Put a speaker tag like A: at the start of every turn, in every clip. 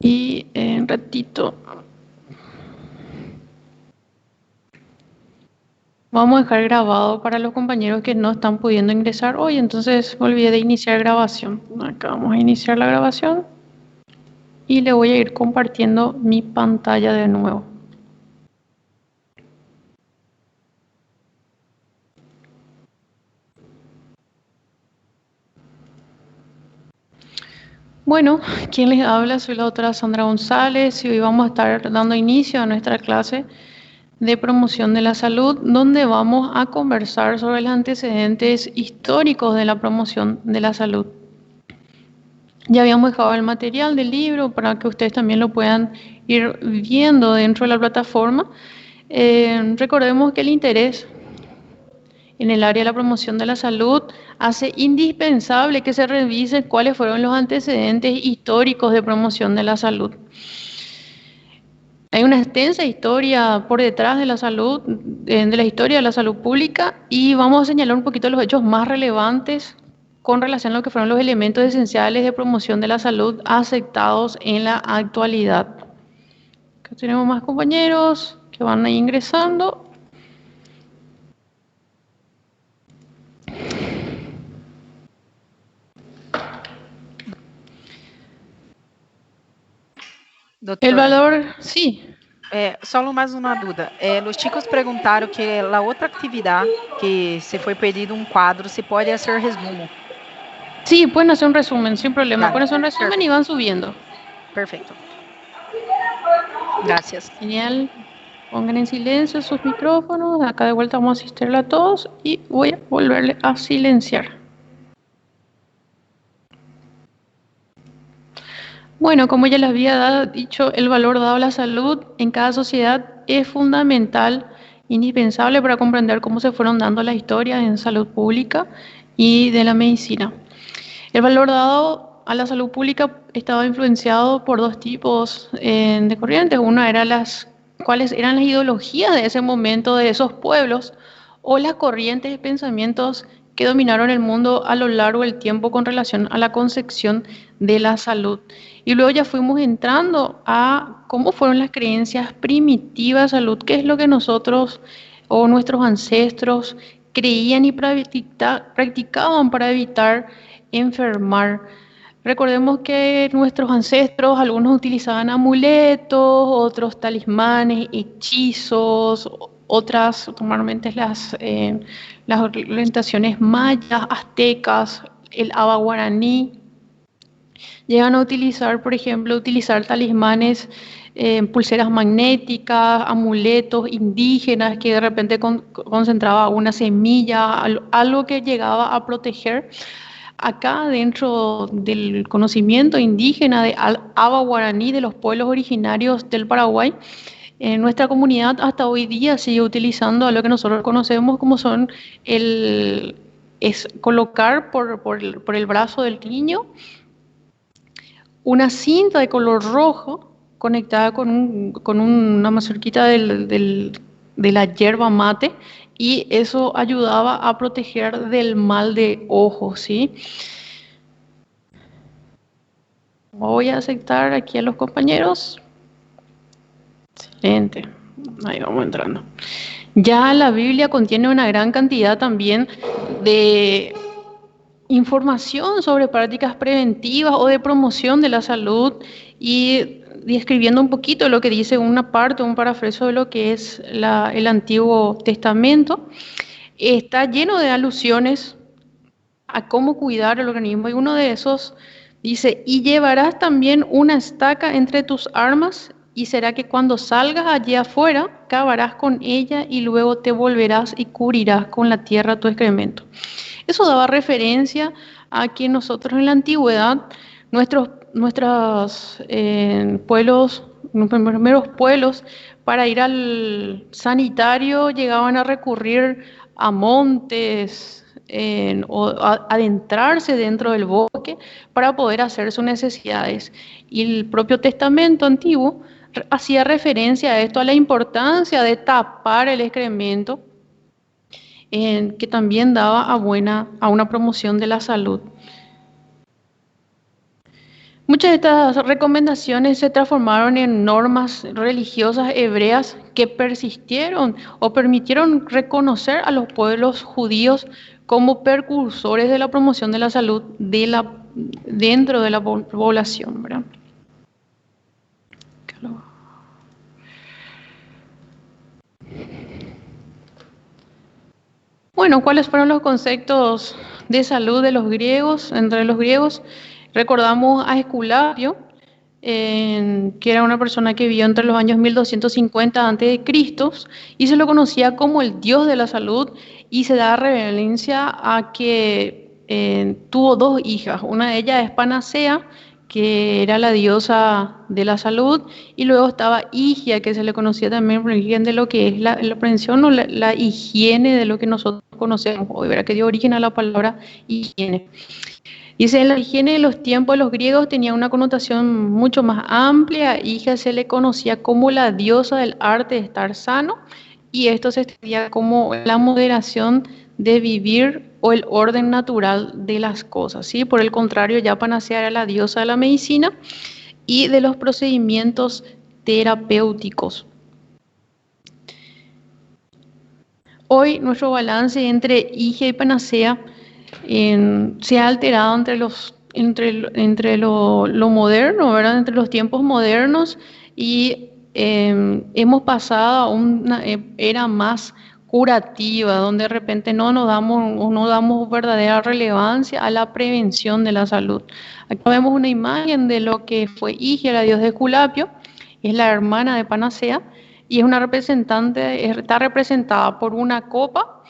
A: Y en ratito vamos a dejar grabado para los compañeros que no están pudiendo ingresar hoy. Entonces me olvidé de iniciar grabación. Acá vamos a iniciar la grabación y le voy a ir compartiendo mi pantalla de nuevo. Bueno, quien les habla, soy la doctora Sandra González y hoy vamos a estar dando inicio a nuestra clase de promoción de la salud, donde vamos a conversar sobre los antecedentes históricos de la promoción de la salud. Ya habíamos dejado el material del libro para que ustedes también lo puedan ir viendo dentro de la plataforma. Recordemos que el interés en el área de la promoción de la salud hace indispensable que se revisen cuáles fueron los antecedentes históricos de promoción de la salud. Hay una extensa historia por detrás de la salud, de la historia de la salud pública, y vamos a señalar un poquito los hechos más relevantes con relación a lo que fueron los elementos esenciales de promoción de la salud aceptados en la actualidad. Acá tenemos más compañeros que van ahí ingresando.
B: Doutora,
A: El valor, sí.
B: solo mais uma dúvida. Os chicos perguntaram que a outra atividade, que se foi pedido um quadro, se pode hacer resumo.
A: Sí, pueden hacer un resumen, sin problema.
B: Vale.
A: Pueden hacer un resumen
B: Perfecto.
A: y van subiendo.
B: Perfecto. Gracias.
A: Genial. Pongan en silencio sus micrófonos. Acá de vuelta vamos a asistirle a todos y voy a volverle a silenciar. Bueno, como ya les había dicho, el valor dado a la salud en cada sociedad es fundamental, indispensable para comprender cómo se fueron dando las historias en salud pública y de la medicina. El valor dado a la salud pública estaba influenciado por dos tipos de corrientes. Una era cuáles eran las ideologías de ese momento de esos pueblos o las corrientes de pensamientos que dominaron el mundo a lo largo del tiempo con relación a la concepción de la salud. Y luego ya fuimos entrando a cómo fueron las creencias primitivas de salud, qué es lo que nosotros o nuestros ancestros creían y practicaban para evitar enfermar. Recordemos que nuestros ancestros, algunos utilizaban amuletos, otros talismanes, hechizos, otras, normalmente las orientaciones mayas, aztecas, el aba guaraní. Llegan a utilizar, por ejemplo, utilizar talismanes, pulseras magnéticas, amuletos indígenas que de repente concentraba una semilla, algo que llegaba a proteger. Acá dentro del conocimiento indígena de aba guaraní de los pueblos originarios del Paraguay, nuestra comunidad hasta hoy día sigue utilizando a lo que nosotros conocemos como son es colocar por el brazo del niño una cinta de color rojo conectada con una mazorquita de la yerba mate, y eso ayudaba a proteger del mal de ojo, ¿sí? Voy a aceptar aquí a los compañeros. Excelente. Ahí vamos entrando. Ya la Biblia contiene una gran cantidad también de información sobre prácticas preventivas o de promoción de la salud, y describiendo un poquito lo que dice una parte, un parafraso de lo que es el Antiguo Testamento. Está lleno de alusiones a cómo cuidar el organismo, y uno de esos dice: y llevarás también una estaca entre tus armas, y será que cuando salgas allí afuera, cavarás con ella y luego te volverás y cubrirás con la tierra tu excremento. Eso daba referencia a que nosotros en la antigüedad, nuestros pueblos, los primeros pueblos, para ir al sanitario llegaban a recurrir a montes o a adentrarse dentro del bosque para poder hacer sus necesidades. Y el propio Testamento antiguo hacía referencia a esto, a la importancia de tapar el excremento, que también daba a una promoción de la salud. Muchas de estas recomendaciones se transformaron en normas religiosas hebreas que persistieron o permitieron reconocer a los pueblos judíos como precursores de la promoción de la salud dentro de la población, ¿verdad? Bueno, ¿cuáles fueron los conceptos de salud de los griegos? Entre los griegos recordamos a Esculapio, que era una persona que vivió entre los años 1250 a.C. y se lo conocía como el dios de la salud, y se da referencia a que tuvo dos hijas. Una de ellas es Panacea, que era la diosa de la salud, y luego estaba Higia, que se le conocía también por origen de lo que es la prevención o la higiene de lo que nosotros conocemos hoy, ¿verdad? Que dio origen a la palabra higiene. Dice, la higiene de los tiempos de los griegos tenía una connotación mucho más amplia. Higia se le conocía como la diosa del arte de estar sano, y esto se extendía como la moderación de vivir o el orden natural de las cosas, ¿sí? Por el contrario, ya Panacea era la diosa de la medicina y de los procedimientos terapéuticos. Hoy nuestro balance entre Higia y Panacea se ha alterado entre lo moderno, ¿verdad? Entre los tiempos modernos, y hemos pasado a una era más curativa, donde de repente no damos verdadera relevancia a la prevención de la salud. Aquí vemos una imagen de lo que fue Higia, la diosa de Esculapio, es la hermana de Panacea, y es una representante, está representada por una copa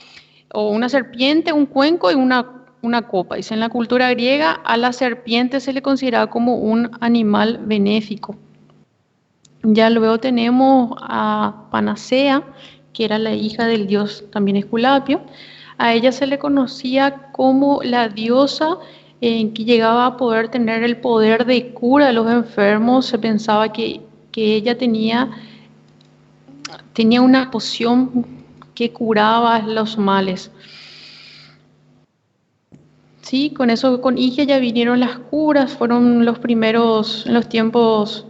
A: o una serpiente, un cuenco y una copa. Dice, en la cultura griega a la serpiente se le consideraba como un animal benéfico. Ya luego tenemos a Panacea, que era la hija del dios también Esculapio. A ella se le conocía como la diosa que llegaba a poder tener el poder de cura de los enfermos. Se pensaba que ella tenía una poción que curaba los males. Sí, con eso, con Higia ya vinieron las curas, fueron los primeros, en los tiempos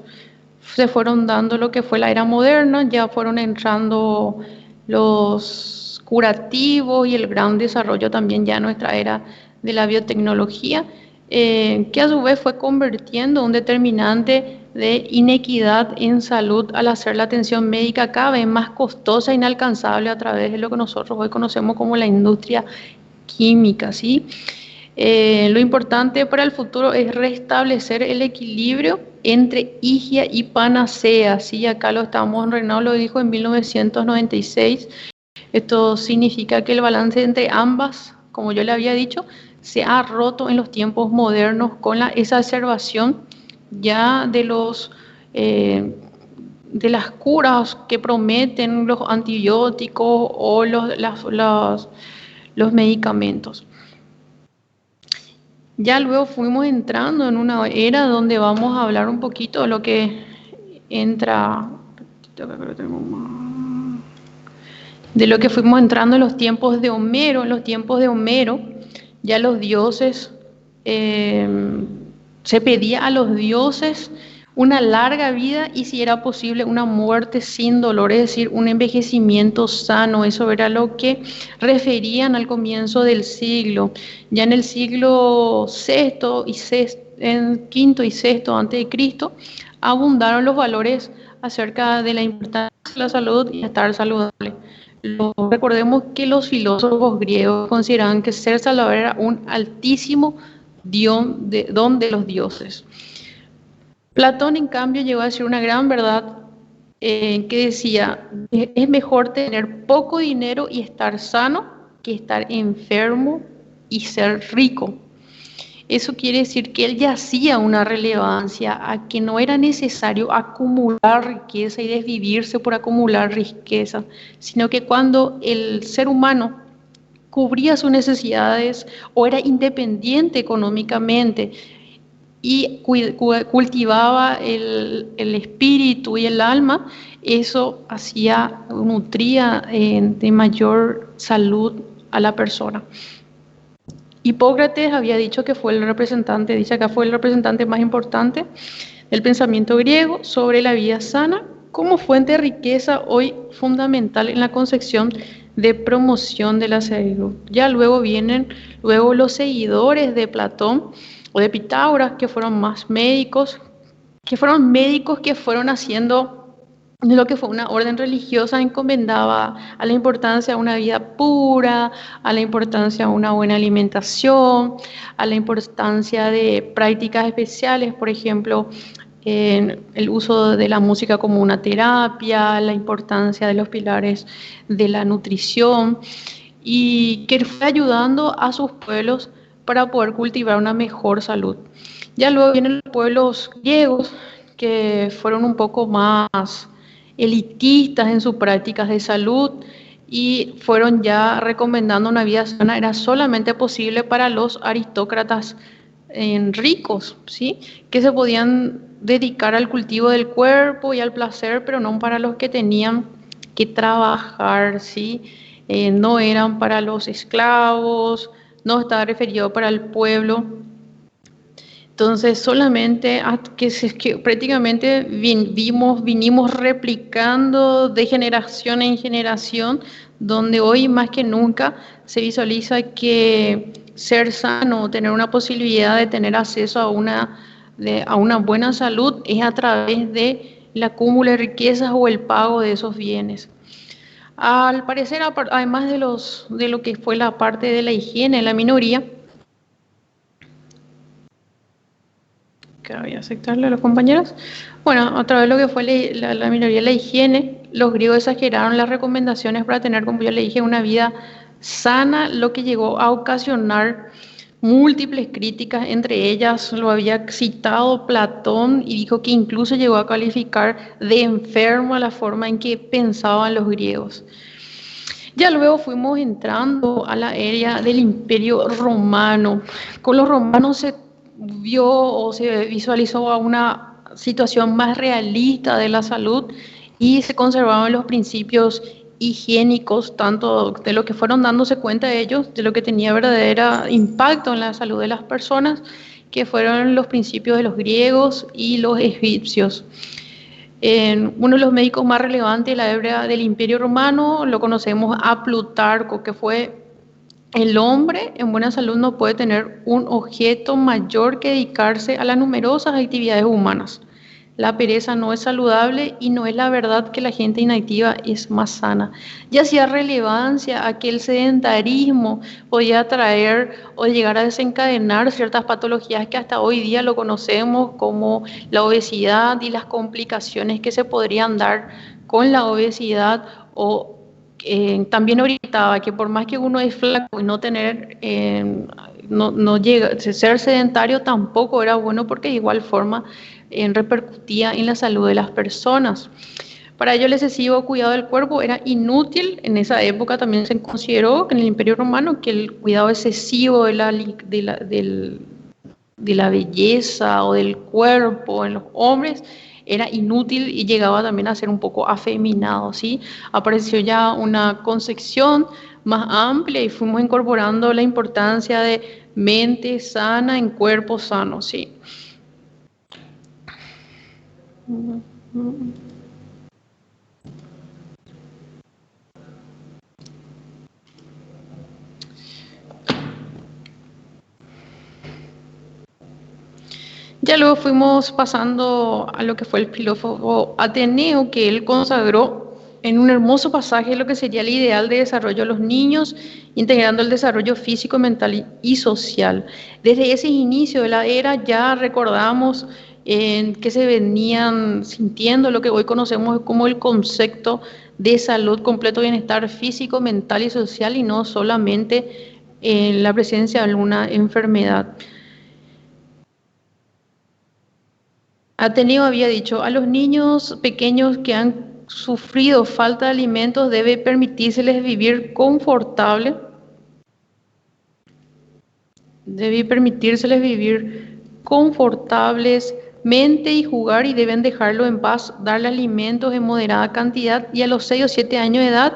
A: se fueron dando lo que fue la era moderna, ya fueron entrando los curativos y el gran desarrollo también ya en nuestra era de la biotecnología, que a su vez fue convirtiendo un determinante de inequidad en salud al hacer la atención médica cada vez más costosa e inalcanzable a través de lo que nosotros hoy conocemos como la industria química, ¿sí? Lo importante para el futuro es restablecer el equilibrio entre Higia y Panacea, ¿sí? Acá lo estamos, Renaud lo dijo en 1996. Esto significa que el balance entre ambas, como yo le había dicho, se ha roto en los tiempos modernos con la exacerbación ya de las curas que prometen los antibióticos o los medicamentos. Ya luego fuimos entrando en una era donde vamos a hablar un poquito de lo que entra, de lo que fuimos entrando en los tiempos de Homero. En los tiempos de Homero, ya los dioses, se pedía a los dioses una larga vida y, si era posible, una muerte sin dolor, es decir, un envejecimiento sano. Eso era lo que referían al comienzo del siglo. Ya en el siglo quinto y sexto antes de Cristo, abundaron los valores acerca de la importancia de la salud y estar saludable. Recordemos que los filósofos griegos consideraban que ser saludable era un altísimo don de los dioses. Platón, en cambio, llegó a decir una gran verdad, que decía, es mejor tener poco dinero y estar sano que estar enfermo y ser rico. Eso quiere decir que él ya hacía una relevancia a que no era necesario acumular riqueza y desvivirse por acumular riqueza, sino que cuando el ser humano cubría sus necesidades o era independiente económicamente y cultivaba el espíritu y el alma, eso nutría de mayor salud a la persona. Hipócrates había dicho que fue el representante, dice acá, fue el representante más importante del pensamiento griego sobre la vida sana como fuente de riqueza hoy fundamental en la concepción de promoción de la salud. Ya luego vienen los seguidores de Platón o de Pitágoras, que fueron más médicos, que fueron haciendo de lo que fue una orden religiosa encomendaba a la importancia de una vida pura, a la importancia de una buena alimentación, a la importancia de prácticas especiales, por ejemplo, en el uso de la música como una terapia, la importancia de los pilares de la nutrición y que fue ayudando a sus pueblos para poder cultivar una mejor salud. Ya luego vienen los pueblos griegos que fueron un poco más elitistas en sus prácticas de salud y fueron ya recomendando una vida sana. Era solamente posible para los aristócratas ricos, ¿sí? Que se podían dedicar al cultivo del cuerpo y al placer, pero no para los que tenían que trabajar, ¿sí? No eran para los esclavos, no estaba referido para el pueblo. Entonces, solamente que prácticamente vinimos replicando de generación en generación, donde hoy más que nunca se visualiza que ser sano, tener una posibilidad de tener acceso a una buena salud es a través de la cúmulo de riquezas o el pago de esos bienes. Al parecer, además de lo que fue la parte de la higiene, la minoría, que voy a aceptarle a los compañeros. Bueno, a través de lo que fue la minoría de la higiene, los griegos exageraron las recomendaciones para tener, como yo le dije, una vida sana, lo que llegó a ocasionar múltiples críticas, entre ellas lo había citado Platón y dijo que incluso llegó a calificar de enfermo a la forma en que pensaban los griegos. Ya luego fuimos entrando a la era del Imperio Romano. Con los romanos se vio o se visualizó a una situación más realista de la salud y se conservaban los principios higiénicos, tanto de lo que fueron dándose cuenta ellos, de lo que tenía verdadero impacto en la salud de las personas, que fueron los principios de los griegos y los egipcios. Uno de los médicos más relevantes de la época del Imperio Romano lo conocemos a Plutarco, que fue: el hombre en buena salud no puede tener un objeto mayor que dedicarse a las numerosas actividades humanas. La pereza no es saludable y no es la verdad que la gente inactiva es más sana. Ya hacía relevancia a que el sedentarismo podía traer o llegar a desencadenar ciertas patologías que hasta hoy día lo conocemos como la obesidad y las complicaciones que se podrían dar con la obesidad o también orientaba que por más que uno es flaco y no tener, no llega, ser sedentario tampoco era bueno porque de igual forma repercutía en la salud de las personas. Para ello el excesivo cuidado del cuerpo era inútil. En esa época también se consideró en el Imperio Romano que el cuidado excesivo de la belleza o del cuerpo en los hombres era inútil y llegaba también a ser un poco afeminado, ¿sí? Apareció ya una concepción más amplia y fuimos incorporando la importancia de mente sana en cuerpo sano, ¿sí? Ya luego fuimos pasando a lo que fue el filósofo Ateneo, que él consagró en un hermoso pasaje lo que sería el ideal de desarrollo de los niños, integrando el desarrollo físico, mental y social. Desde ese inicio de la era ya recordamos que se venían sintiendo lo que hoy conocemos como el concepto de salud, completo bienestar físico, mental y social, y no solamente en la presencia de alguna enfermedad. Ateneo había dicho: a los niños pequeños que han sufrido falta de alimentos debe permitírseles vivir confortable, debe permitírseles vivir confortablemente y jugar, y deben dejarlo en paz, darle alimentos en moderada cantidad, y a los 6 o 7 años de edad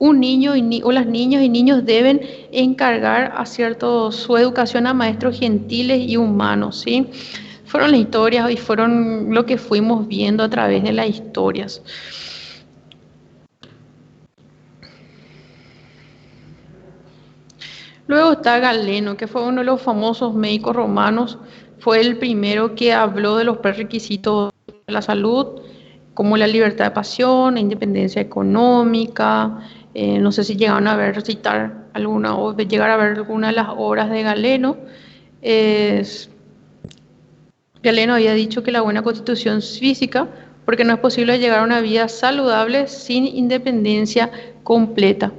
A: un niño o las niñas y niños deben encargar su educación a maestros gentiles y humanos, ¿sí? Fueron las historias y fueron lo que fuimos viendo a través de las historias. Luego está Galeno, que fue uno de los famosos médicos romanos, fue el primero que habló de los prerequisitos de la salud, como la libertad de pasión, la independencia económica. No sé si llegaron a ver, citar alguna o llegar a ver alguna de las obras de Galeno. Galeno había dicho que la buena constitución física, porque no es posible llegar a una vida saludable sin independencia completa.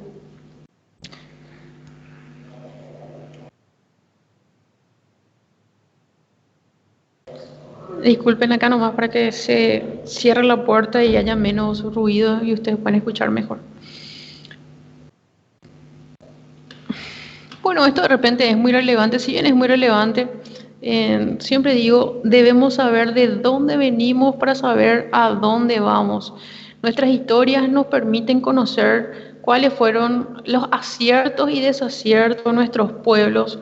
A: Disculpen acá nomás para que se cierre la puerta y haya menos ruido y ustedes puedan escuchar mejor. Bueno, esto de repente es muy relevante, si bien es muy relevante, siempre digo, debemos saber de dónde venimos para saber a dónde vamos. Nuestras historias nos permiten conocer cuáles fueron los aciertos y desaciertos de nuestros pueblos,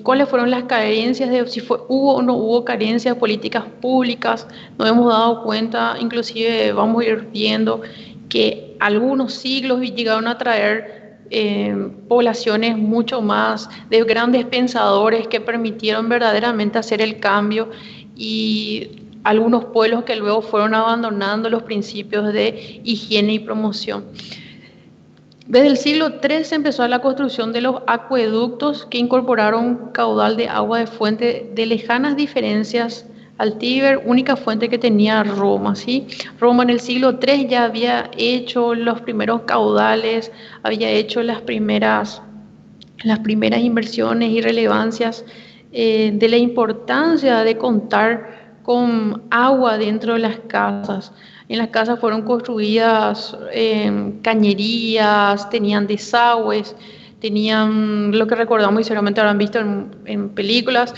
A: cuáles fueron las carencias, hubo o no hubo carencias de políticas públicas. Nos hemos dado cuenta, inclusive vamos a ir viendo que algunos siglos llegaron a traer poblaciones mucho más de grandes pensadores que permitieron verdaderamente hacer el cambio, y algunos pueblos que luego fueron abandonando los principios de higiene y promoción. Desde el siglo III se empezó la construcción de los acueductos que incorporaron caudal de agua de fuente de lejanas diferencias al Tíber, única fuente que tenía Roma, ¿sí? Roma en el siglo III ya había hecho los primeros caudales, había hecho las primeras inversiones y relevancias de la importancia de contar con agua dentro de las casas. En las casas fueron construidas cañerías, tenían desagües, tenían lo que recordamos y seguramente habrán visto en películas,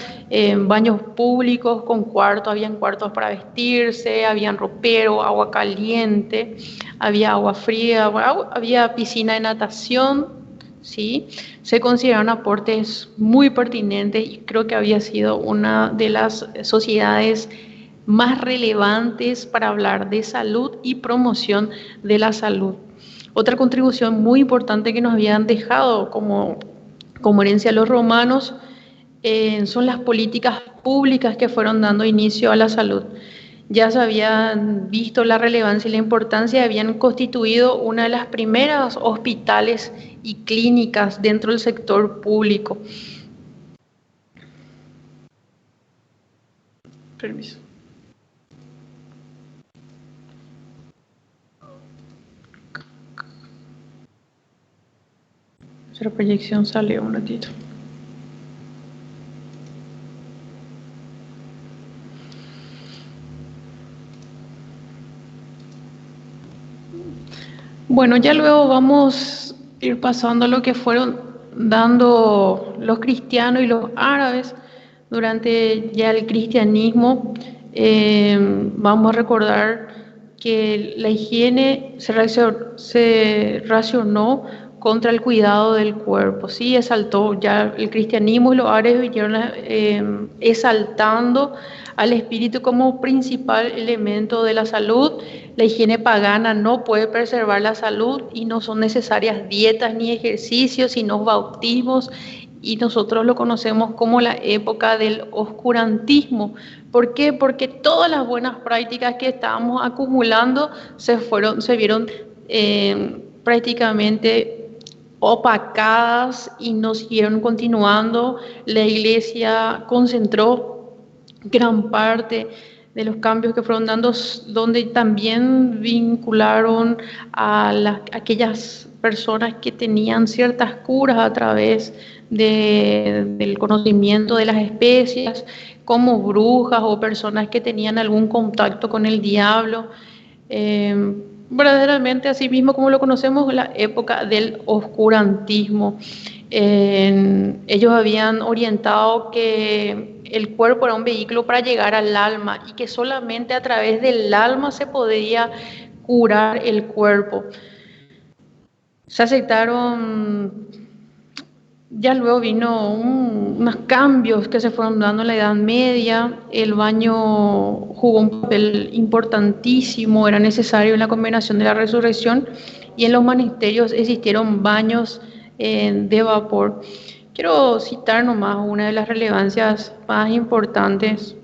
A: baños públicos con cuartos, habían cuartos para vestirse, habían ropero, agua caliente, había agua fría, había piscina de natación, ¿sí? Se consideraron aportes muy pertinentes y creo que había sido una de las sociedades más relevantes para hablar de salud y promoción de la salud. Otra contribución muy importante que nos habían dejado como herencia los romanos son las políticas públicas que fueron dando inicio a la salud. Ya se habían visto la relevancia y la importancia, habían constituido una de las primeras hospitales y clínicas dentro del sector público. Permiso. La proyección salió un ratito. Bueno, ya luego vamos a ir pasando a lo que fueron dando los cristianos y los árabes durante ya el cristianismo. Vamos a recordar que la higiene se racionó contra el cuidado del cuerpo, ¿sí? Exaltó ya el cristianismo y los árabes vinieron exaltando al espíritu como principal elemento de la salud. La higiene pagana no puede preservar la salud y no son necesarias dietas ni ejercicios, sino bautismos, y nosotros lo conocemos como la época del oscurantismo. ¿Por qué? Porque todas las buenas prácticas que estábamos acumulando se vieron prácticamente opacadas y no siguieron continuando. La Iglesia concentró gran parte de los cambios que fueron dando, donde también vincularon a aquellas personas que tenían ciertas curas a través del conocimiento de las especias, como brujas o personas que tenían algún contacto con el diablo. Verdaderamente, así mismo como lo conocemos, la época del oscurantismo. Ellos habían orientado que el cuerpo era un vehículo para llegar al alma y que solamente a través del alma se podía curar el cuerpo. Se aceptaron, ya luego vino unos cambios que se fueron dando en la Edad Media, el baño jugó un papel importantísimo, era necesario en la conmemoración de la resurrección y en los monasterios existieron baños de vapor. Quiero citar nomás una de las relevancias más importantes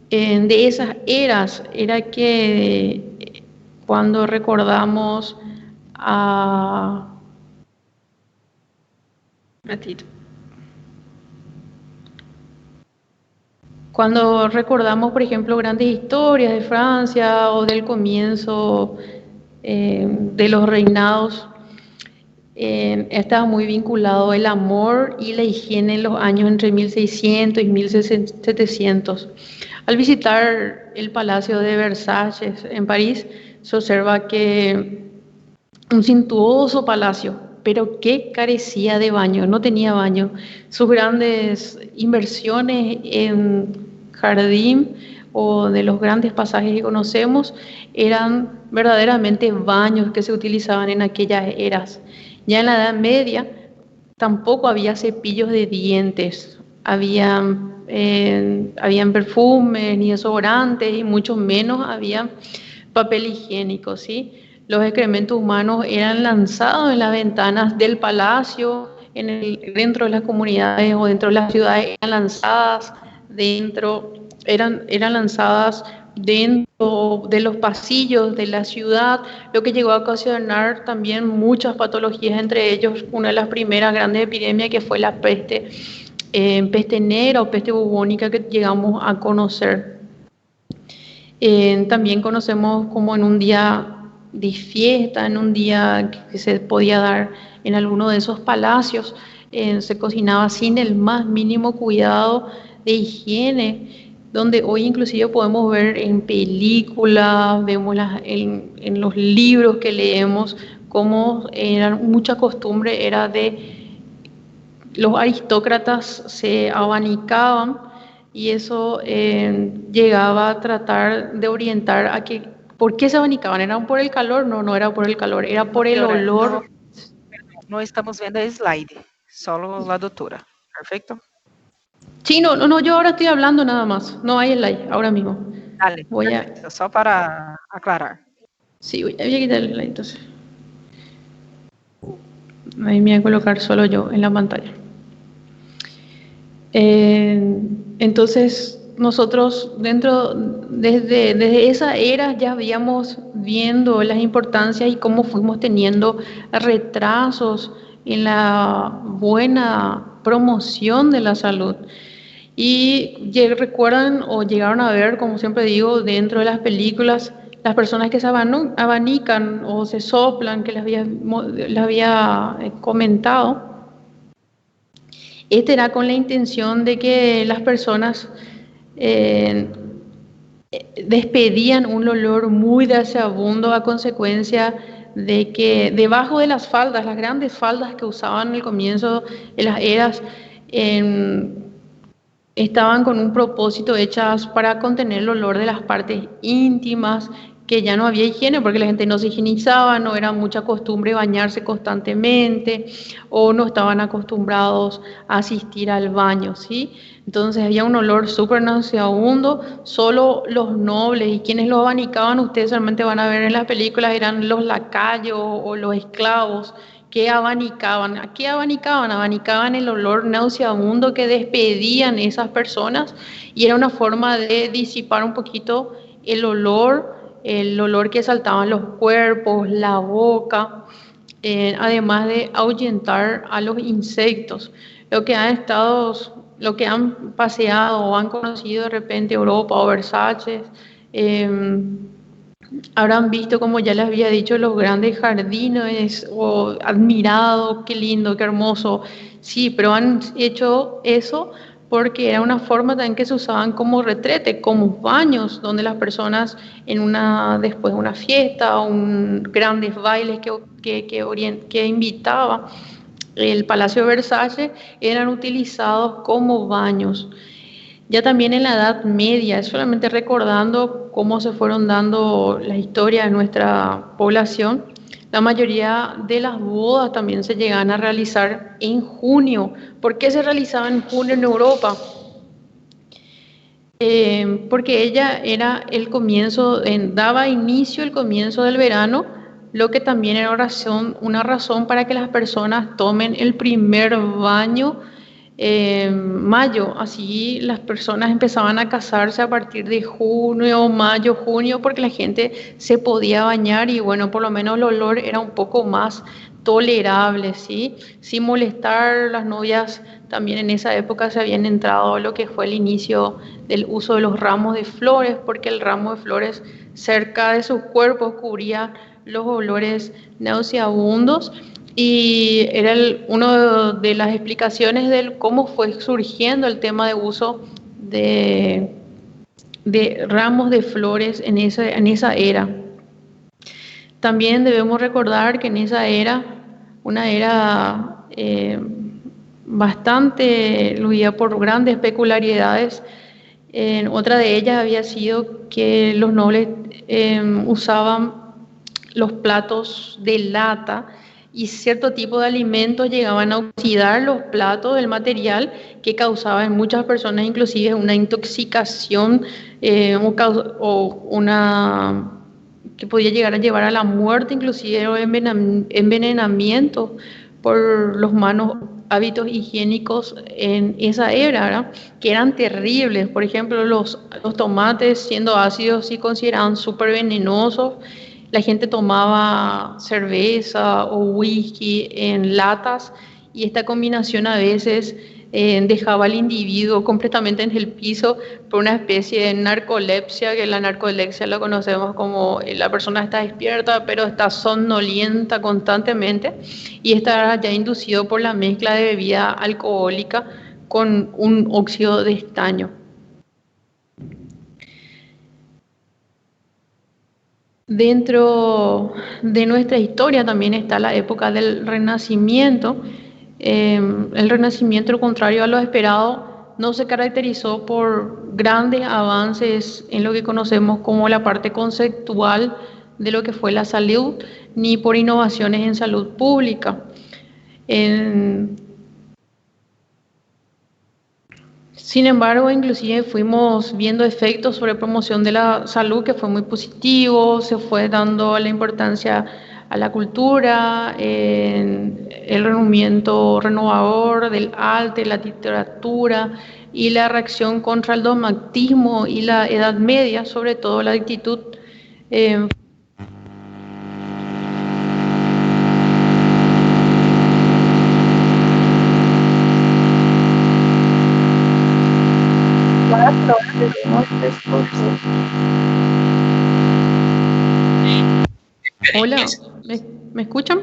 A: de esas eras, era que cuando recordamos a... Ratito. Cuando recordamos, por ejemplo, grandes historias de Francia o del comienzo de los reinados, estaba muy vinculado el amor y la higiene en los años entre 1600 y 1700. Al visitar el Palacio de Versalles en París, se observa que un suntuoso palacio, pero que carecía de baño, no tenía baño. Sus grandes inversiones en jardín o de los grandes pasajes que conocemos eran verdaderamente baños que se utilizaban en aquellas eras. Ya en la Edad Media tampoco había cepillos de dientes, habían perfumes ni desodorantes y mucho menos había papel higiénico, ¿sí? Los excrementos humanos eran lanzados en las ventanas del palacio, dentro de las comunidades o dentro de las ciudades, eran lanzadas dentro de los pasillos de la ciudad, lo que llegó a ocasionar también muchas patologías, entre ellos una de las primeras grandes epidemias que fue la peste negra o peste bubónica que llegamos a conocer. También conocemos como en un día de fiesta, en un día que se podía dar en alguno de esos palacios, se cocinaba sin el más mínimo cuidado de higiene, donde hoy inclusive podemos ver en películas, vemos en los libros que leemos, como era mucha costumbre, era de los aristócratas se abanicaban y eso llegaba a tratar de orientar a que, ¿por qué se abanicaban? ¿Era por el calor? No, no era por el calor, era por el
B: Doutora,
A: olor.
B: não estamos vendo a slide, solo la doutora. Perfecto.
A: Sí, no, no, no, yo ahora estoy hablando nada más, no hay slide, ahora mismo.
B: Dale,
A: Voy a,
B: perfecto, só para aclarar.
A: sí, voy a quitar el slide entonces. Ahí me voy a colocar solo yo en la pantalla. Entonces, nosotros desde esa era ya habíamos viendo las importancias y cómo fuimos teniendo retrasos en la buena promoción de la salud. Y recuerdan o llegaron a ver, como siempre digo, dentro de las películas, las personas que se abanican o se soplan, que les había comentado. Este era con la intención de que las personas despedían un olor muy nauseabundo a consecuencia de que debajo de las faldas, las grandes faldas que usaban al comienzo de las eras, estaban con un propósito hechas para contener el olor de las partes íntimas, que ya no había higiene porque la gente no se higienizaba, no era mucha costumbre bañarse constantemente o no estaban acostumbrados a asistir al baño, ¿sí? Entonces había un olor súper nauseabundo, solo los nobles y quienes lo abanicaban, ustedes realmente van a ver en las películas, eran los lacayos o los esclavos que abanicaban. ¿A qué abanicaban? Abanicaban el olor nauseabundo que despedían esas personas y era una forma de disipar un poquito el olor que saltaban los cuerpos, la boca, además de ahuyentar a los insectos. Lo que han paseado o han conocido de repente Europa o Versalles, habrán visto, como ya les había dicho, los grandes jardines o admirado, qué lindo, qué hermoso. Sí, pero han hecho eso porque era una forma también que se usaban como retrete, como baños, donde las personas después de una fiesta o grandes bailes que invitaba el Palacio de Versalles eran utilizados como baños. Ya también en la Edad Media, solamente recordando cómo se fueron dando las historias de nuestra población, La mayoría de las bodas también se llegan a realizar en junio. ¿Por qué se realizaba en junio en Europa? Porque ella era el comienzo, daba inicio el comienzo del verano, lo que también era una razón para que las personas tomen el primer baño en mayo. Así las personas empezaban a casarse a partir de junio, mayo, junio, porque la gente se podía bañar y bueno, por lo menos el olor era un poco más tolerable, ¿sí? Sin molestar, las novias también en esa época se habían entrado a lo que fue el inicio del uso de los ramos de flores, porque el ramo de flores cerca de sus cuerpos cubría los olores nauseabundos y era una de las explicaciones de cómo fue surgiendo el tema de uso de, de ramos de flores en esa era. También debemos recordar que en esa era, una era bastante luida por grandes peculiaridades, otra de ellas había sido que los nobles usaban los platos de lata y cierto tipo de alimentos llegaban a oxidar los platos del material que causaba en muchas personas inclusive una intoxicación o una que podía llegar a llevar a la muerte, inclusive o envenenamiento por los malos hábitos higiénicos en esa era, ¿verdad? Que eran terribles. Por ejemplo, los tomates siendo ácidos y consideraban súper venenosos. La gente tomaba cerveza o whisky en latas y esta combinación a veces dejaba al individuo completamente en el piso por una especie de narcolepsia, que la narcolepsia lo conocemos como la persona está despierta pero está somnolienta constantemente y está ya inducido por la mezcla de bebida alcohólica con un óxido de estaño. Dentro de nuestra historia también está la época del Renacimiento. El Renacimiento, al contrario a lo esperado, no se caracterizó por grandes avances en lo que conocemos como la parte conceptual de lo que fue la salud, ni por innovaciones en salud pública. Sin embargo, inclusive fuimos viendo efectos sobre promoción de la salud que fue muy positivo, se fue dando la importancia a la cultura, el renumimiento renovador del arte, la literatura y la reacción contra el dogmatismo y la Edad Media, sobre todo la actitud Hola, ¿me escuchan?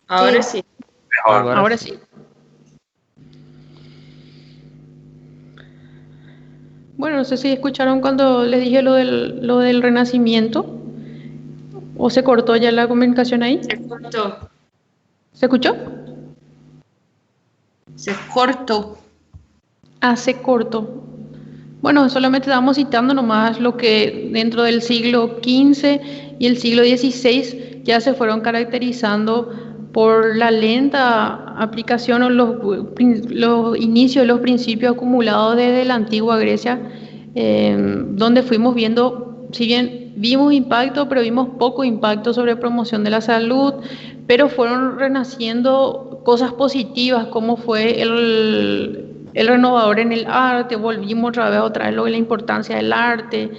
C: Ahora sí.
A: Ahora sí. Bueno, no sé si escucharon cuando les dije lo del Renacimiento o se cortó ya la comunicación ahí.
C: Se cortó.
A: ¿Se escuchó?
C: Se cortó.
A: Ah, se cortó. Bueno, solamente estamos citando nomás lo que dentro del siglo XV y el siglo XVI ya se fueron caracterizando por la lenta aplicación o los inicios, los principios acumulados desde la antigua Grecia, donde fuimos viendo, si bien vimos impacto, pero vimos poco impacto sobre promoción de la salud, pero fueron renaciendo cosas positivas como fue el renovador en el arte, volvimos otra vez lo de la importancia del arte,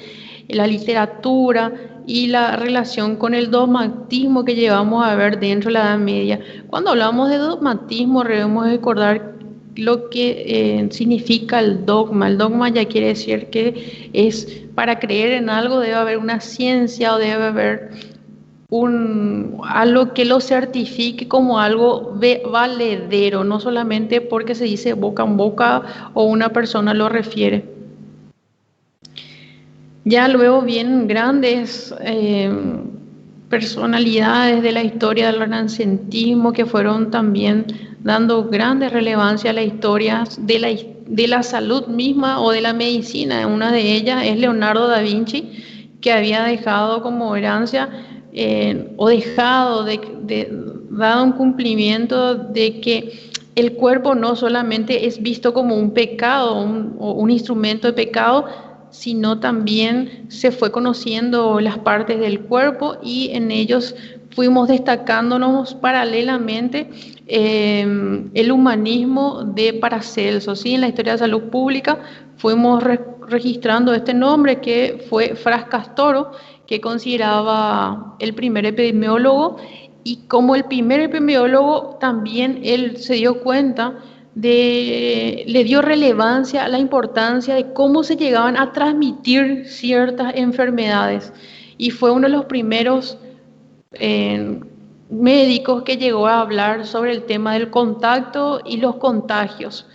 A: la literatura y la relación con el dogmatismo que llevamos a ver dentro de la Edad Media. Cuando hablamos de dogmatismo debemos recordar lo que significa el dogma. El dogma ya quiere decir que es para creer en algo debe haber una ciencia o debe haber algo que lo certifique como algo valedero, no solamente porque se dice boca en boca o una persona lo refiere. Ya luego vienen grandes personalidades de la historia del renacentismo que fueron también dando grande relevancia a la historia de la salud misma o de la medicina. Una de ellas es Leonardo da Vinci, que había dejado como herencia o dejado, dado un cumplimiento de que el cuerpo no solamente es visto como un pecado o un instrumento de pecado, sino también se fue conociendo las partes del cuerpo y en ellos fuimos destacándonos paralelamente el humanismo de Paracelso, ¿sí? En la historia de salud pública fuimos registrando este nombre que fue Frascastoro, que consideraba el primer epidemiólogo, y como el primer epidemiólogo también él se dio cuenta le dio relevancia a la importancia de cómo se llegaban a transmitir ciertas enfermedades, y fue uno de los primeros médicos que llegó a hablar sobre el tema del contacto y los contagios.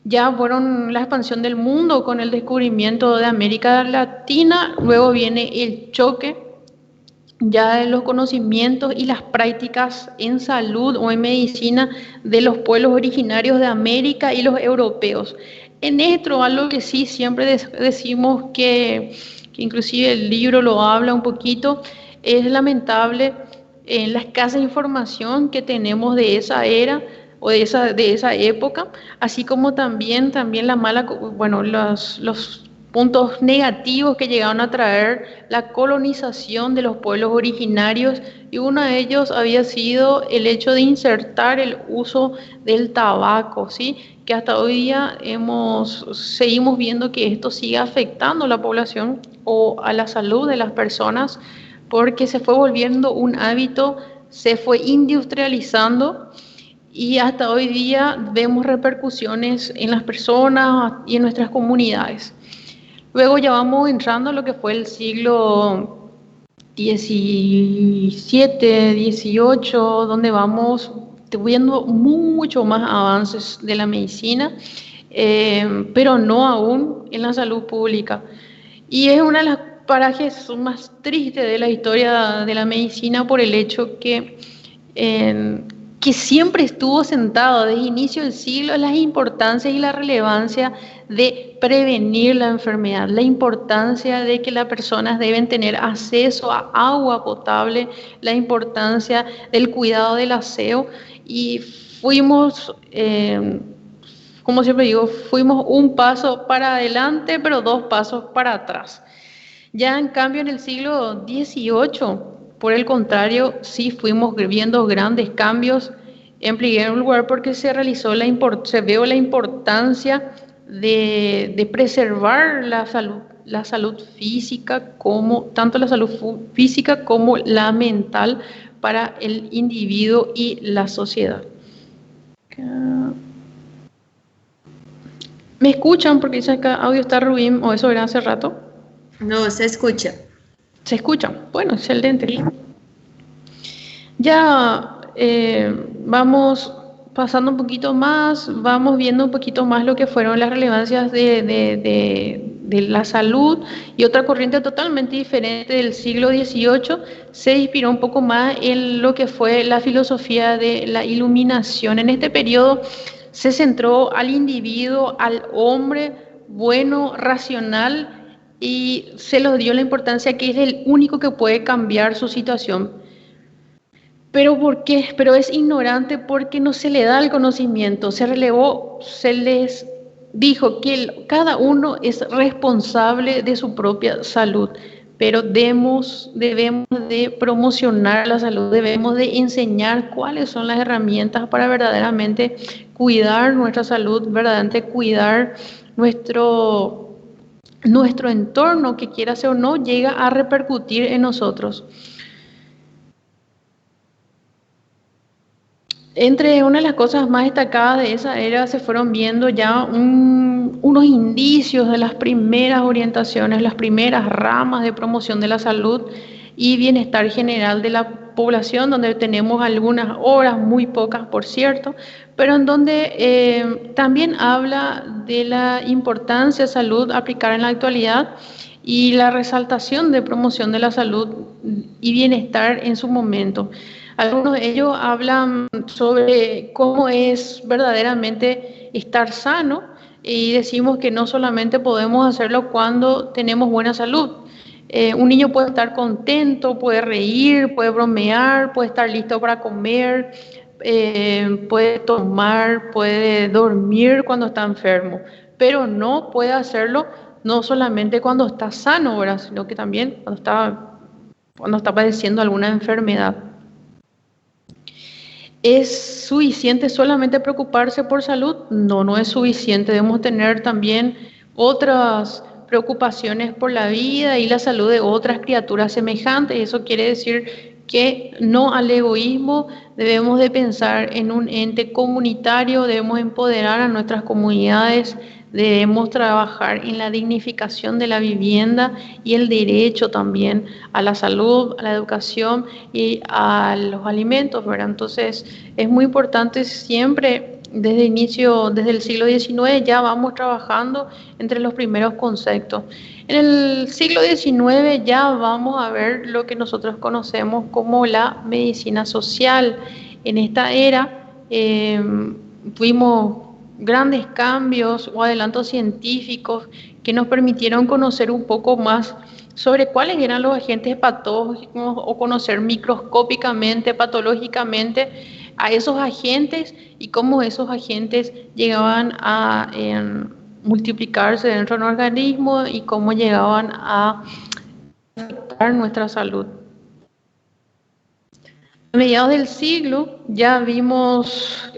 A: Ya fueron la expansión del mundo con el descubrimiento de América Latina, luego viene el choque ya de los conocimientos y las prácticas en salud o en medicina de los pueblos originarios de América y los europeos. En esto, algo que sí siempre decimos que inclusive el libro lo habla un poquito, es lamentable la escasa información que tenemos de esa era o de esa época, así como también la mala, bueno, los puntos negativos que llegaron a traer la colonización de los pueblos originarios, y uno de ellos había sido el hecho de insertar el uso del tabaco, ¿sí? Que hasta hoy día seguimos viendo que esto sigue afectando a la población o a la salud de las personas, porque se fue volviendo un hábito, se fue industrializando, y hasta hoy día vemos repercusiones en las personas y en nuestras comunidades. Luego ya vamos entrando a lo que fue el siglo XVII, XVIII, donde vamos viendo mucho más avances de la medicina, pero no aún en la salud pública. Y es una de las parajes más tristes de la historia de la medicina por el hecho que siempre estuvo sentado desde el inicio del siglo las importancias y la relevancia de prevenir la enfermedad, la importancia de que las personas deben tener acceso a agua potable, la importancia del cuidado del aseo, y fuimos, como siempre digo, fuimos un paso para adelante, pero dos pasos para atrás. Ya en cambio en el siglo XVIII, por el contrario, sí fuimos viendo grandes cambios. En primer lugar, porque se vio la importancia de preservar la salud física, tanto la salud física como la mental para el individuo y la sociedad. ¿Me escuchan? Porque dice acá audio está ruido, o eso era hace rato.
C: No, se escucha.
A: ¿Se escucha? Bueno, excelente. Sí. Ya vamos pasando un poquito más, vamos viendo un poquito más lo que fueron las relevancias de la salud, y otra corriente totalmente diferente del siglo XVIII se inspiró un poco más en lo que fue la filosofía de la iluminación. En este periodo se centró al individuo, al hombre bueno, racional, y se les dio la importancia que es el único que puede cambiar su situación. ¿Pero por qué? Pero es ignorante porque no se le da el conocimiento. Se les dijo que cada uno es responsable de su propia salud, pero debemos de promocionar la salud, debemos de enseñar cuáles son las herramientas para verdaderamente cuidar nuestra salud, verdaderamente cuidar nuestro entorno, que quiera ser o no, llega a repercutir en nosotros. Entre una de las cosas más destacadas de esa era se fueron viendo ya unos indicios de las primeras orientaciones, las primeras ramas de promoción de la salud y bienestar general de la población, donde tenemos algunas obras, muy pocas por cierto, pero en donde también habla de la importancia de salud aplicada en la actualidad y la resaltación de promoción de la salud y bienestar en su momento. Algunos de ellos hablan sobre cómo es verdaderamente estar sano, y decimos que no solamente podemos hacerlo cuando tenemos buena salud. Un niño puede estar contento, puede reír, puede bromear, puede estar listo para comer, puede tomar, puede dormir cuando está enfermo, pero no puede hacerlo no solamente cuando está sano, ¿verdad? Sino que también cuando está padeciendo alguna enfermedad. ¿Es suficiente solamente preocuparse por salud? No, no es suficiente. Debemos tener también otras preocupaciones por la vida y la salud de otras criaturas semejantes. Eso quiere decir que no al egoísmo, debemos de pensar en un ente comunitario, debemos empoderar a nuestras comunidades, debemos trabajar en la dignificación de la vivienda y el derecho también a la salud, a la educación y a los alimentos, ¿verdad? Entonces, es muy importante siempre, desde el siglo XIX ya vamos trabajando entre los primeros conceptos. En el siglo XIX ya vamos a ver lo que nosotros conocemos como la medicina social. En esta era tuvimos grandes cambios o adelantos científicos que nos permitieron conocer un poco más sobre cuáles eran los agentes patológicos o conocer microscópicamente, patológicamente a esos agentes y cómo esos agentes llegaban a multiplicarse dentro de un organismo y cómo llegaban a afectar nuestra salud. A mediados del siglo ya vimos,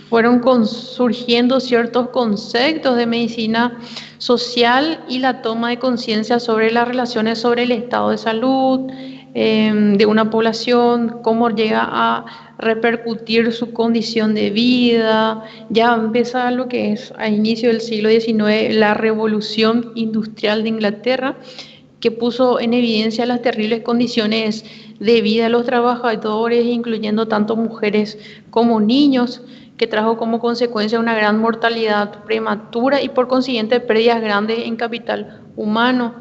A: fueron surgiendo ciertos conceptos de medicina social y la toma de conciencia sobre las relaciones sobre el estado de salud de una población, cómo llega a repercutir su condición de vida. Ya empieza lo que es a inicio del siglo XIX la revolución industrial de Inglaterra, que puso en evidencia las terribles condiciones de vida de los trabajadores, incluyendo tanto mujeres como niños, que trajo como consecuencia una gran mortalidad prematura y por consiguiente pérdidas grandes en capital humano.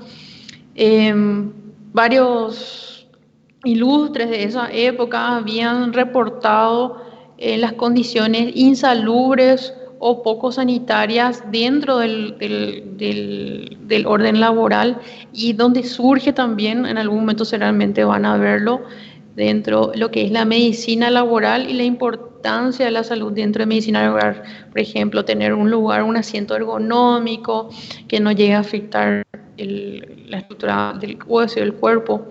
A: Varios ilustres de esa época habían reportado las condiciones insalubres o poco sanitarias dentro del orden laboral, y donde surge también, en algún momento seguramente van a verlo, dentro de lo que es la medicina laboral y la importancia de la salud dentro de medicina laboral. Por ejemplo, tener un lugar, un asiento ergonómico que no llegue a afectar la estructura del hueso y del cuerpo.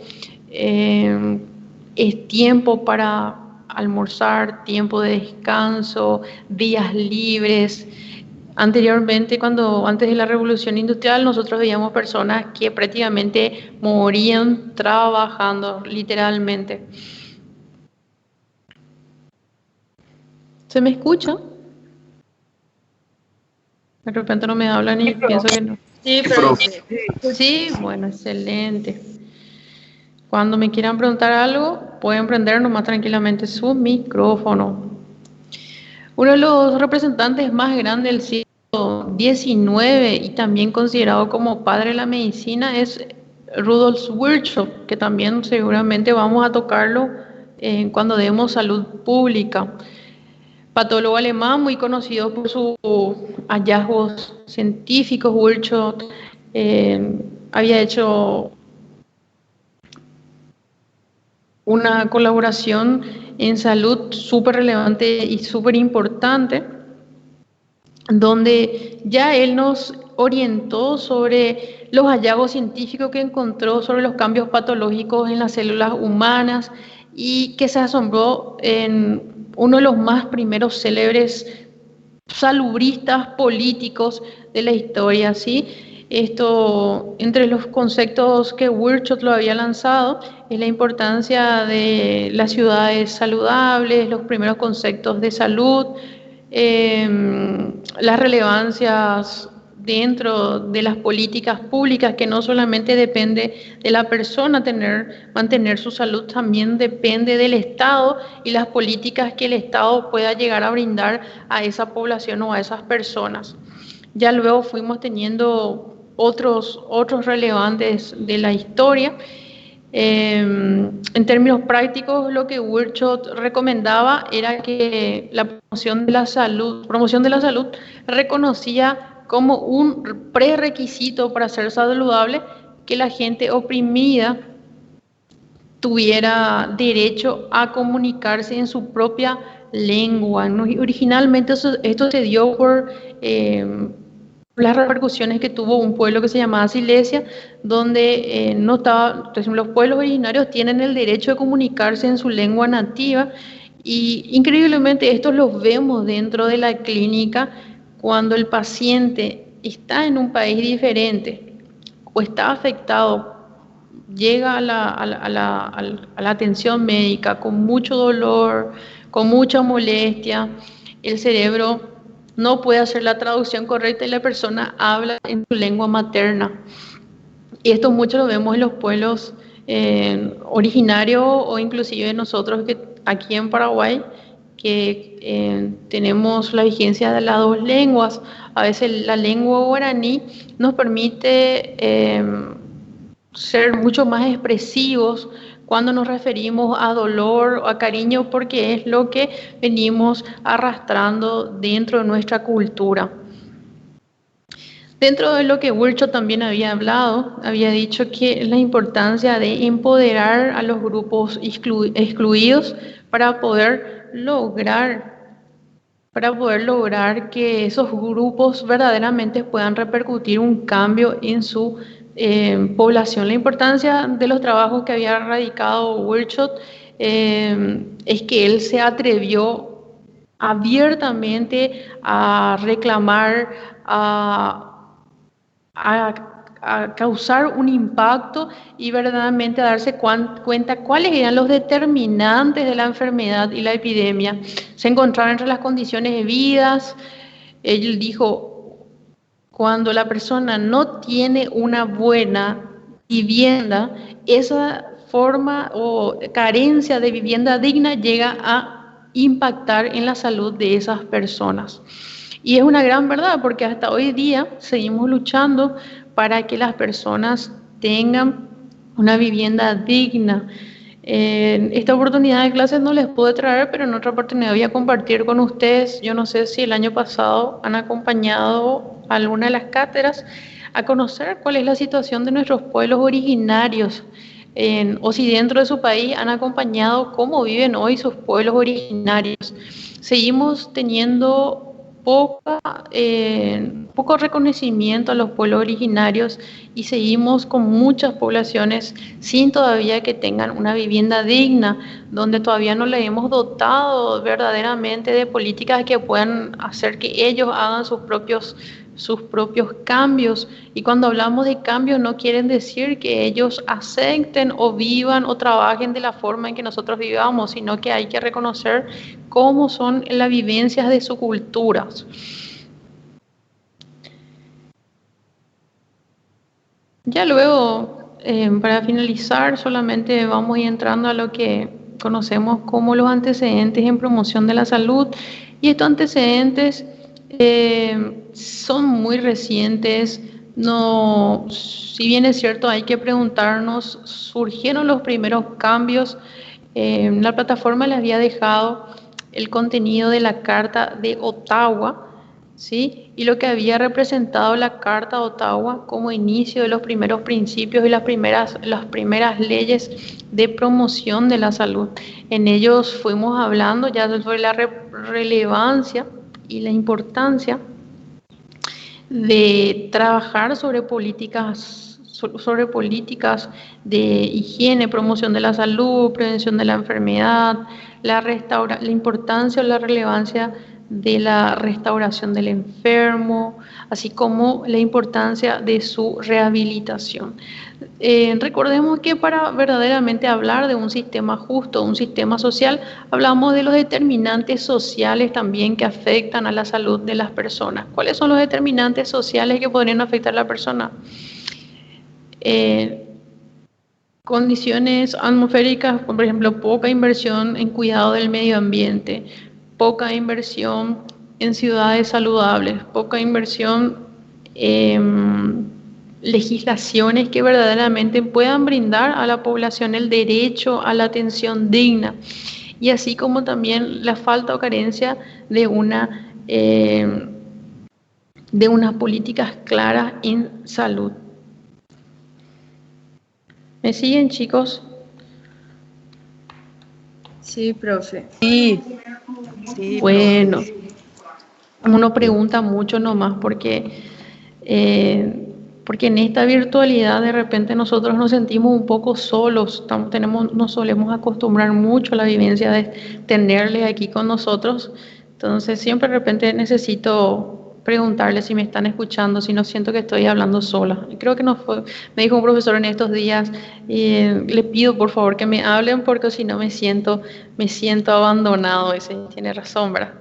A: Es tiempo para almorzar, tiempo de descanso, días libres. Anteriormente, antes de la revolución industrial, nosotros veíamos personas que prácticamente morían trabajando, literalmente. ¿Se me escucha? De repente no me hablan y pienso que no.
C: Sí, pero
A: Sí, bueno, excelente. Cuando me quieran preguntar algo, pueden prender nomás tranquilamente su micrófono. Uno de los representantes más grandes del siglo XIX y también considerado como padre de la medicina es Rudolf Virchow, que también seguramente vamos a tocarlo cuando demos salud pública. Patólogo alemán muy conocido por sus hallazgos científicos. Virchow había hecho una colaboración en salud súper relevante y súper importante, donde ya él nos orientó sobre los hallazgos científicos que encontró sobre los cambios patológicos en las células humanas, y que se asombró en uno de los más primeros célebres salubristas políticos de la historia, ¿sí? Esto, entre los conceptos que Virchow lo había lanzado, es la importancia de las ciudades saludables, los primeros conceptos de salud, las relevancias dentro de las políticas públicas, que no solamente depende de la persona mantener su salud, también depende del Estado y las políticas que el Estado pueda llegar a brindar a esa población o a esas personas. Ya luego fuimos teniendo otros relevantes de la historia. En términos prácticos, lo que Virchow recomendaba era que la promoción de la salud reconocía como un prerequisito para ser saludable que la gente oprimida tuviera derecho a comunicarse en su propia lengua. Originalmente esto se dio por las repercusiones que tuvo un pueblo que se llamaba Silesia, donde no estaba, entonces los pueblos originarios tienen el derecho de comunicarse en su lengua nativa, y increíblemente esto lo vemos dentro de la clínica cuando el paciente está en un país diferente o está afectado, llega a la atención médica con mucho dolor, con mucha molestia, el cerebro no puede hacer la traducción correcta y la persona habla en su lengua materna. Y esto mucho lo vemos en los pueblos originarios o inclusive nosotros que aquí en Paraguay, que tenemos la vigencia de las dos lenguas. A veces la lengua guaraní nos permite ser mucho más expresivos cuando nos referimos a dolor o a cariño, porque es lo que venimos arrastrando dentro de nuestra cultura. Dentro de lo que Wilcho también había hablado, había dicho que la importancia de empoderar a los grupos excluidos para poder lograr que esos grupos verdaderamente puedan repercutir un cambio en su población. La importancia de los trabajos que había radicado Wilcho es que él se atrevió abiertamente a reclamar, a causar un impacto y verdaderamente a darse cuenta cuáles eran los determinantes de la enfermedad y la epidemia. Se encontraban entre las condiciones de vidas. Él dijo, cuando la persona no tiene una buena vivienda, esa forma o carencia de vivienda digna llega a impactar en la salud de esas personas. Y es una gran verdad, porque hasta hoy día seguimos luchando para que las personas tengan una vivienda digna. Esta oportunidad de clases no les pude traer, pero en otra oportunidad voy a compartir con ustedes. Yo no sé si el año pasado han acompañado a alguna de las cátedras a conocer cuál es la situación de nuestros pueblos originarios, o si dentro de su país han acompañado cómo viven hoy sus pueblos originarios. Seguimos teniendo poco reconocimiento a los pueblos originarios y seguimos con muchas poblaciones sin todavía que tengan una vivienda digna, donde todavía no le hemos dotado verdaderamente de políticas que puedan hacer que ellos hagan sus propios cambios. Y cuando hablamos de cambios no quieren decir que ellos acepten o vivan o trabajen de la forma en que nosotros vivamos, sino que hay que reconocer cómo son las vivencias de sus culturas. Ya luego, para finalizar, solamente vamos a ir entrando a lo que conocemos como los antecedentes en promoción de la salud. Y estos antecedentes son muy recientes. No, si bien es cierto, hay que preguntarnos, ¿surgieron los primeros cambios? La plataforma les había dejado el contenido de la Carta de Ottawa, ¿sí? Y lo que había representado la Carta de Ottawa como inicio de los primeros principios y las primeras leyes de promoción de la salud. En ellos fuimos hablando ya sobre la relevancia y la importancia de trabajar sobre políticas de higiene, promoción de la salud, prevención de la enfermedad, la importancia o la relevancia de la restauración del enfermo, así como la importancia de su rehabilitación. Recordemos que para verdaderamente hablar de un sistema justo, un sistema social, hablamos de los determinantes sociales también que afectan a la salud de las personas. ¿Cuáles son los determinantes sociales que podrían afectar a la persona? Condiciones atmosféricas, por ejemplo, poca inversión en cuidado del medio ambiente, poca inversión en ciudades saludables, poca inversión en legislaciones que verdaderamente puedan brindar a la población el derecho a la atención digna, y así como también la falta o carencia de unas políticas claras en salud. ¿Me siguen, chicos?
C: Sí, profe.
B: Sí, sí, profe.
A: Bueno, uno pregunta mucho nomás porque en esta virtualidad de repente nosotros nos sentimos un poco solos, nos solemos acostumbrar mucho a la vivencia de tenerles aquí con nosotros, entonces siempre de repente necesito preguntarles si me están escuchando, si no siento que estoy hablando sola. Y creo que me dijo un profesor en estos días, le pido por favor que me hablen porque si no me siento abandonado, ese tiene razón, ¿verdad?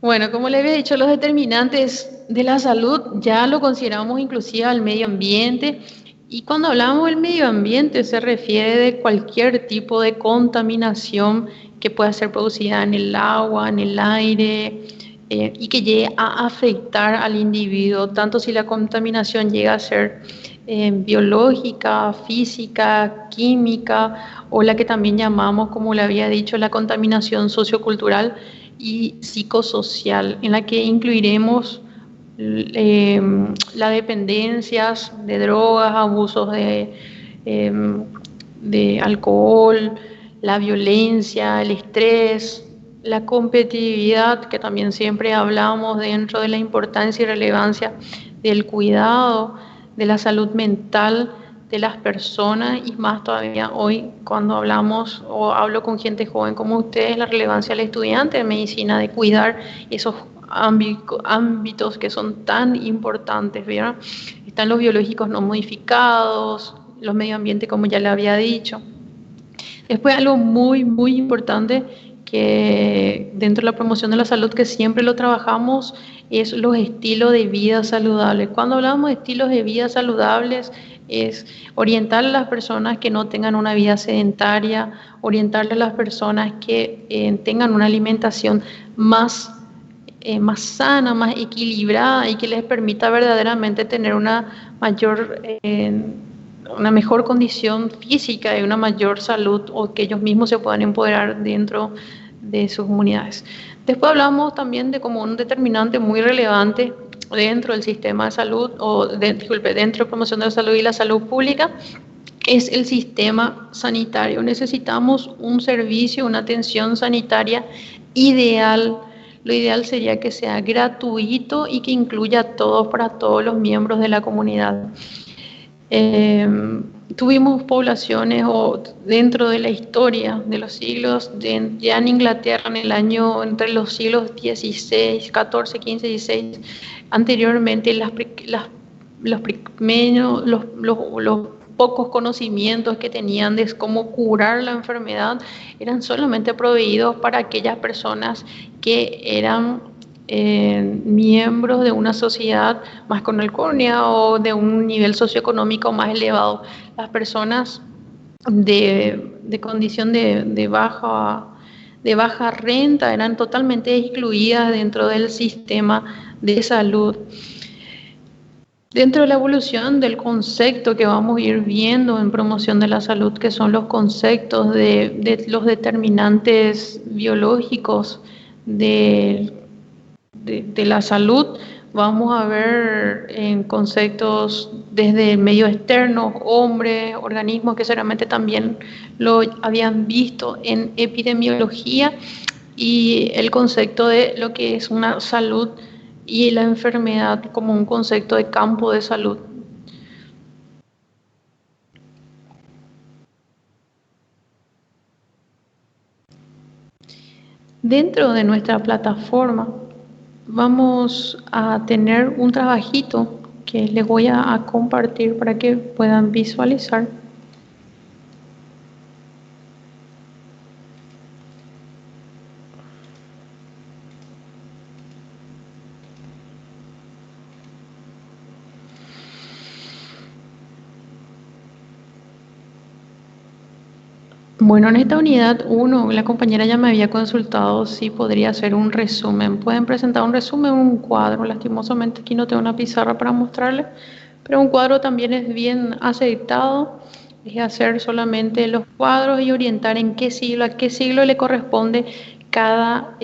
A: Bueno, como le había dicho, los determinantes de la salud ya lo consideramos inclusive al medio ambiente y cuando hablamos del medio ambiente se refiere de cualquier tipo de contaminación que pueda ser producida en el agua, en el aire y que llegue a afectar al individuo, tanto si la contaminación llega a ser biológica, física, química o la que también llamamos, como le había dicho, la contaminación sociocultural y psicosocial, en la que incluiremos eh, las dependencias de drogas, abusos eh, de alcohol, la violencia, el estrés, la competitividad, que también siempre hablamos dentro de la importancia y relevancia del cuidado, de la salud mental de las personas y más todavía hoy cuando hablamos o hablo con gente joven como ustedes, la relevancia del estudiante de medicina, de cuidar esos ámbitos que son tan importantes, ¿verdad? Están los biológicos no modificados, los medio ambiente como ya le había dicho. Después algo muy, muy importante que dentro de la promoción de la salud que siempre lo trabajamos es los estilos de vida saludables. Cuando hablamos de estilos de vida saludables es orientar a las personas que no tengan una vida sedentaria, orientarle a las personas que tengan una alimentación más sana, más equilibrada y que les permita verdaderamente tener una mejor condición física y una mayor salud o que ellos mismos se puedan empoderar dentro de sus comunidades. Después hablamos también de como un determinante muy relevante dentro del sistema de salud dentro de promoción de la salud y la salud pública es el sistema sanitario. Necesitamos un servicio, una atención sanitaria ideal. Lo ideal sería que sea gratuito y que incluya a todos para todos los miembros de la comunidad. Tuvimos poblaciones o dentro de la historia de los siglos, ya en Inglaterra en el año entre los siglos XVI, XIV, XV, XVI, anteriormente los pocos conocimientos que tenían de cómo curar la enfermedad eran solamente proveídos para aquellas personas que eran miembros de una sociedad más con alcurnia o de un nivel socioeconómico más elevado. Las personas de condición de baja renta eran totalmente excluidas dentro del sistema de salud. Dentro de la evolución del concepto que vamos a ir viendo en promoción de la salud, que son los conceptos de los determinantes biológicos de la salud, vamos a ver en conceptos desde medios externos, hombres, organismos que seguramente también lo habían visto en epidemiología y el concepto de lo que es una salud y la enfermedad como un concepto de campo de salud. Dentro de nuestra plataforma vamos a tener un trabajito que les voy a compartir para que puedan visualizar. Bueno, en esta unidad 1, la compañera ya me había consultado si podría hacer un resumen. Pueden presentar un resumen, un cuadro. Lastimosamente aquí no tengo una pizarra para mostrarles, pero un cuadro también es bien aceptado. Es hacer solamente los cuadros y orientar en a qué siglo le corresponde cada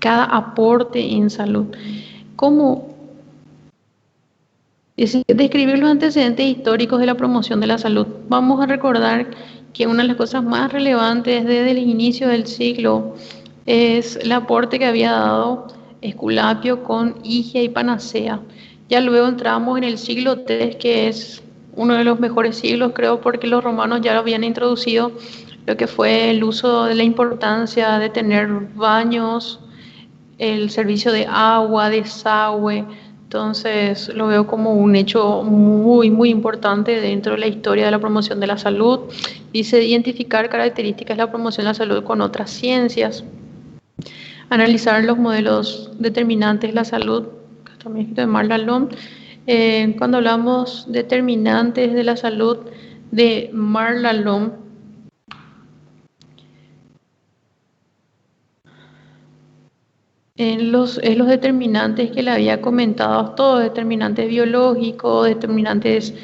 A: aporte en salud. Como Es describir los antecedentes históricos de la promoción de la salud. Vamos a recordar que una de las cosas más relevantes desde el inicio del siglo es el aporte que había dado Esculapio con Higia y Panacea. Ya luego entramos en el siglo III, que es uno de los mejores siglos, creo, porque los romanos ya lo habían introducido, lo que fue el uso de la importancia de tener baños, el servicio de agua, desagüe. Entonces lo veo como un hecho muy, muy importante dentro de la historia de la promoción de la salud. Dice identificar características de la promoción de la salud con otras ciencias, analizar los modelos determinantes de la salud, también de Marc Lalonde. Cuando hablamos de determinantes de la salud de Marc Lalonde, los determinantes que le había comentado, todos determinantes biológicos, determinantes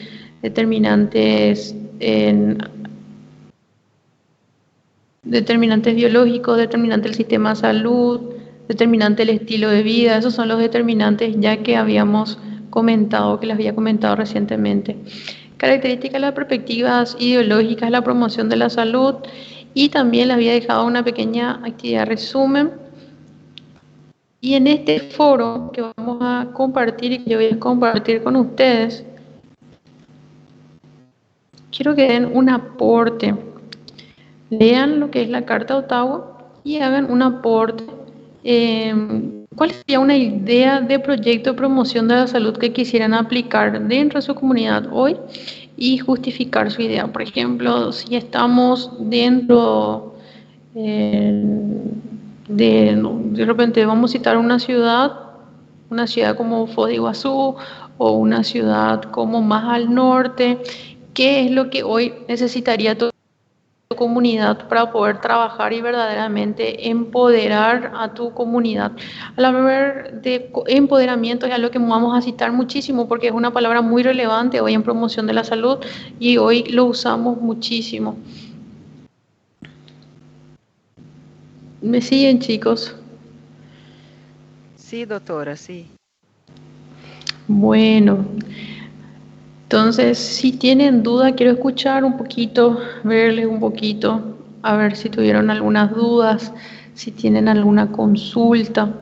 A: biológicos, determinante del sistema de salud, determinante del estilo de vida. Esos son los determinantes ya que habíamos comentado, que les había comentado recientemente. Características de las perspectivas ideológicas de la promoción de la salud, y también les había dejado una pequeña actividad resumen. Y en este foro que vamos a compartir y que yo voy a compartir con ustedes, quiero que den un aporte. Lean lo que es la Carta de Ottawa y hagan un aporte. ¿Cuál sería una idea de proyecto de promoción de la salud que quisieran aplicar dentro de su comunidad hoy y justificar su idea? Por ejemplo, si estamos dentro de repente vamos a citar una ciudad como Foz de Iguazú o una ciudad como más al norte. ¿Qué es lo que hoy necesitaría tu comunidad para poder trabajar y verdaderamente empoderar a tu comunidad? Al hablar de empoderamiento es algo que vamos a citar muchísimo porque es una palabra muy relevante hoy en promoción de la salud y hoy lo usamos muchísimo. ¿Me siguen, chicos?
B: Sí, doctora, sí.
A: Bueno, entonces, si tienen duda, quiero escuchar un poquito, verles un poquito, a ver si tuvieron algunas dudas, si tienen alguna consulta.